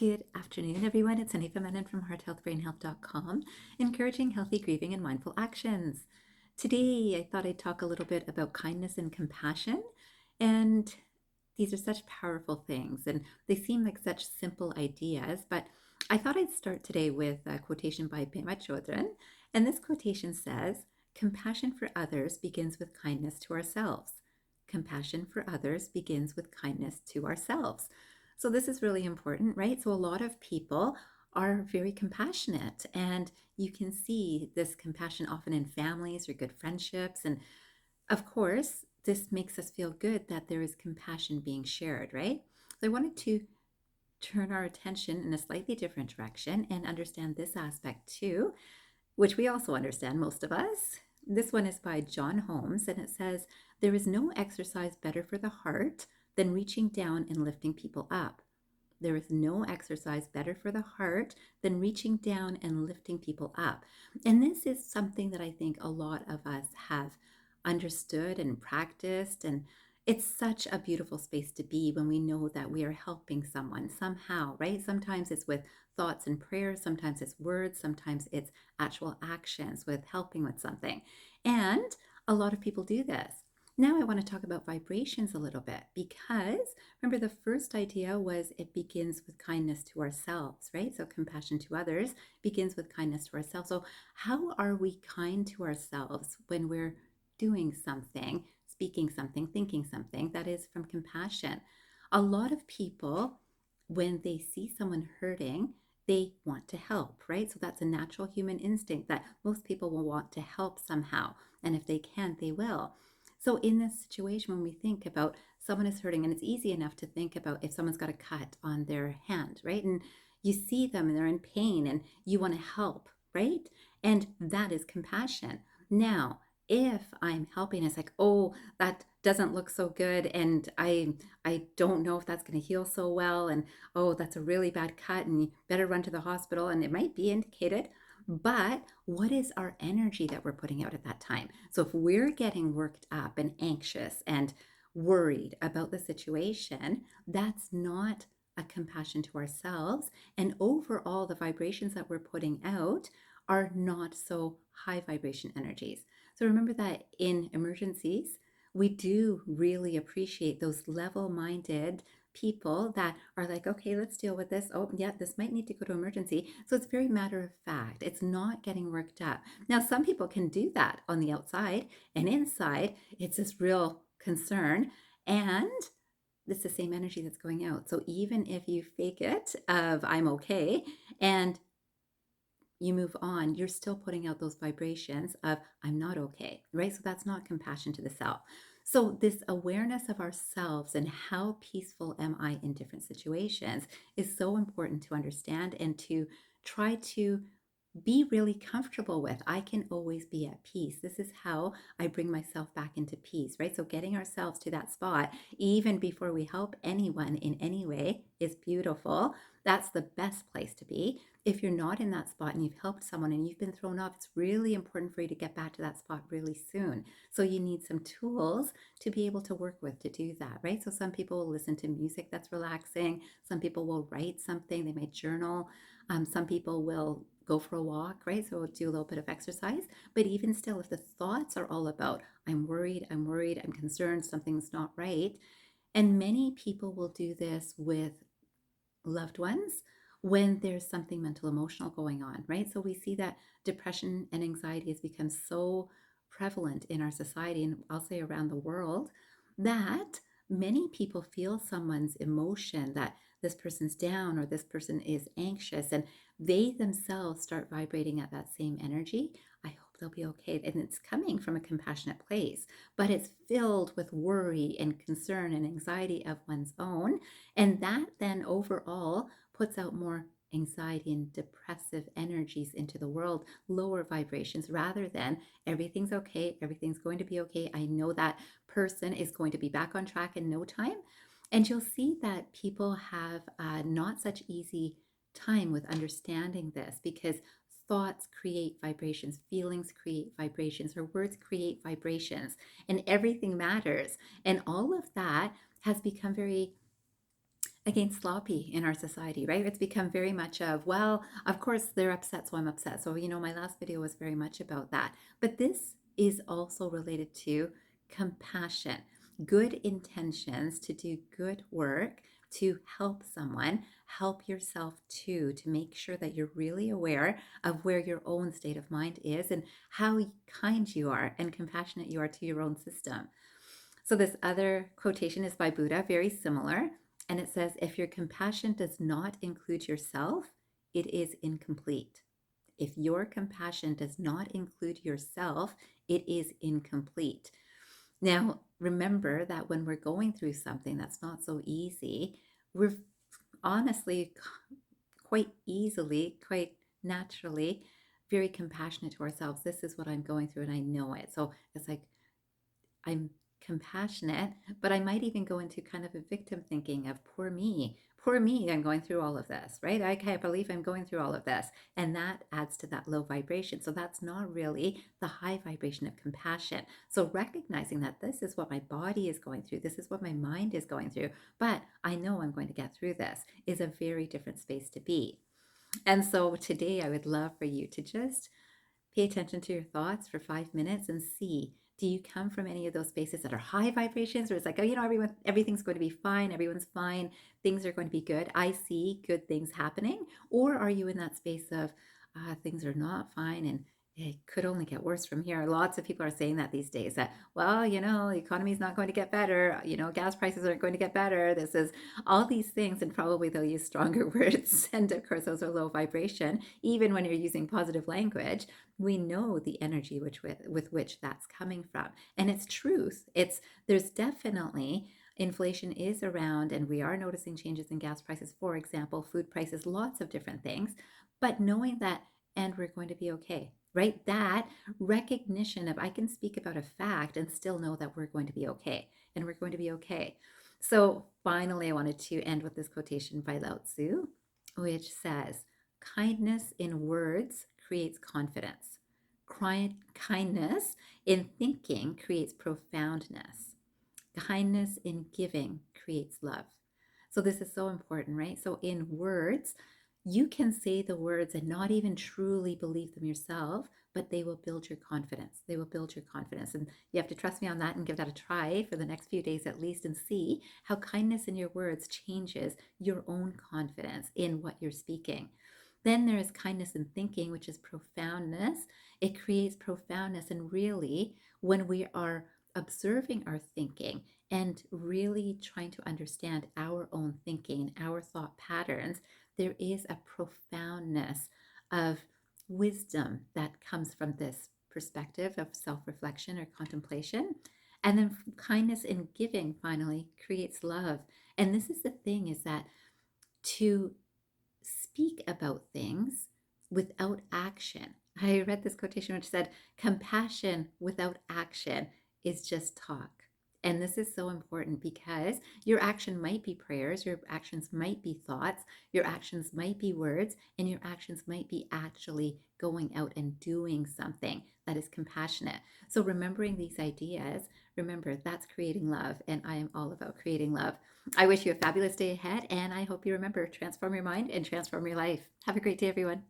Good afternoon, everyone. It's Anifa Menon from hearthealthbrainhealth.com, encouraging healthy grieving and mindful actions. Today, I thought I'd talk a little bit about kindness and compassion. And these are such powerful things, and they seem like such simple ideas. But I thought I'd start today with a quotation by Pema Chõdron. And this quotation says, "Compassion for others begins with kindness to ourselves. Compassion for others begins with kindness to ourselves." So this is really important, right? So a lot of people are very compassionate, and you can see this compassion often in families or good friendships. And of course, this makes us feel good that there is compassion being shared, right? So I wanted to turn our attention in a slightly different direction and understand this aspect too, which we also understand, most of us. This one is by John Holmes, and it says, "There is no exercise better for the heart than reaching down and lifting people up. There is no exercise better for the heart than reaching down and lifting people up." And this is something that I think a lot of us have understood and practiced. And it's such a beautiful space to be when we know that we are helping someone somehow, right? Sometimes it's with thoughts and prayers, sometimes it's words, sometimes it's actual actions with helping with something. And a lot of people do this. Now I want to talk about vibrations a little bit, because remember, the first idea was it begins with kindness to ourselves, right? So compassion to others begins with kindness to ourselves. So how are we kind to ourselves when we're doing something, speaking something, thinking something that is from compassion? A lot of people, when they see someone hurting, they want to help, right? So that's a natural human instinct that most people will want to help somehow. And if they can, they will. So in this situation, when we think about someone is hurting, and it's easy enough to think about if someone's got a cut on their hand, right? And you see them and they're in pain and you want to help, right? And that is compassion. Now, if I'm helping, it's like, oh, that doesn't look so good, and I don't know if that's going to heal so well, and oh, that's a really bad cut, and you better run to the hospital, and it might be indicated. But what is our energy that we're putting out at that time? So if we're getting worked up and anxious and worried about the situation, that's not a compassion to ourselves. And overall, the vibrations that we're putting out are not so high vibration energies. So remember that in emergencies, we do really appreciate those level minded people that are like, okay, let's deal with this. Oh, yeah, this might need to go to emergency. So it's very matter of fact. It's not getting worked up. Now, some people can do that on the outside, and inside, it's this real concern. And it's the same energy that's going out. So even if you fake it of I'm okay and you move on, you're still putting out those vibrations of I'm not okay, right? So that's not compassion to the self. So this awareness of ourselves and how peaceful am I in different situations is so important to understand and to try to be really comfortable with. I can always be at peace. This is how I bring myself back into peace, right? So getting ourselves to that spot, even before we help anyone in any way, is beautiful. That's the best place to be. If you're not in that spot and you've helped someone and you've been thrown off, it's really important for you to get back to that spot really soon. So you need some tools to be able to work with to do that, right? So some people will listen to music that's relaxing. Some people will write something. They might journal. Some people will go for a walk, right? So do a little bit of exercise. But even still, if the thoughts are all about, I'm worried, I'm concerned, something's not right. And many people will do this with loved ones when there's something mental emotional going on, right? So we see that depression and anxiety has become so prevalent in our society, and I'll say around the world, that many people feel someone's emotion, that this person's down or this person is anxious, and they themselves start vibrating at that same energy. I hope they'll be okay. And it's coming from a compassionate place, but it's filled with worry and concern and anxiety of one's own. And that then overall puts out more anxiety and depressive energies into the world, lower vibrations, rather than everything's okay, everything's going to be okay. I know that person is going to be back on track in no time. And you'll see that people have not such easy time with understanding this, because thoughts create vibrations, feelings create vibrations, or words create vibrations, and everything matters. And all of that has become very again, sloppy in our society, right? It's become very much of, well, of course they're upset, so I'm upset. So, my last video was very much about that. But this is also related to compassion, good intentions to do good work, to help someone, help yourself too, to make sure that you're really aware of where your own state of mind is and how kind you are and compassionate you are to your own system. So, this other quotation is by Buddha, very similar. And it says, if your compassion does not include yourself, it is incomplete. If your compassion does not include yourself, it is incomplete. Now, remember that when we're going through something that's not so easy, we're honestly quite easily, quite naturally, very compassionate to ourselves. This is what I'm going through, and I know it. So it's like, I'm compassionate, but I might even go into kind of a victim thinking of poor me, I'm going through all of this, right? I can't believe I'm going through all of this. And that adds to that low vibration. So that's not really the high vibration of compassion. So recognizing that this is what my body is going through, this is what my mind is going through, but I know I'm going to get through this is a very different space to be. And so today I would love for you to just pay attention to your thoughts for 5 minutes and see, do you come from any of those spaces that are high vibrations, or it's like, oh, everything's going to be fine, everyone's fine, things are going to be good, I see good things happening? Or are you in that space of things are not fine and it could only get worse from here? Lots of people are saying that these days, that, well, the economy is not going to get better, gas prices aren't going to get better, this is all these things, and probably they'll use stronger words. And of course, those are low vibration. Even when you're using positive language, we know the energy with which that's coming from, and it's truth. There's definitely inflation is around, and we are noticing changes in gas prices, for example, food prices, lots of different things. But knowing that, and we're going to be okay, right? That recognition of, I can speak about a fact and still know that we're going to be okay, and we're going to be okay. So finally, I wanted to end with this quotation by Lao Tzu, which says, kindness in words creates confidence. Kindness in thinking creates profoundness. Kindness in giving creates love. So this is so important, right? So in words, you can say the words and not even truly believe them yourself, but they will build your confidence. They will build your confidence. And you have to trust me on that and give that a try for the next few days at least, and see how kindness in your words changes your own confidence in what you're speaking. Then there is kindness in thinking, which is profoundness. It creates profoundness. And really, when we are observing our thinking and really trying to understand our own thinking, our thought patterns, there is a profoundness of wisdom that comes from this perspective of self reflection or contemplation. And then kindness in giving finally creates love. And this is the thing, is that to speak about things without action. I read this quotation which said, compassion without action is just talk. And this is so important, because your action might be prayers, your actions might be thoughts, your actions might be words, and your actions might be actually going out and doing something that is compassionate. So remembering these ideas, remember, that's creating love, and I am all about creating love. I wish you a fabulous day ahead, and I hope you remember, transform your mind and transform your life. Have a great day, everyone.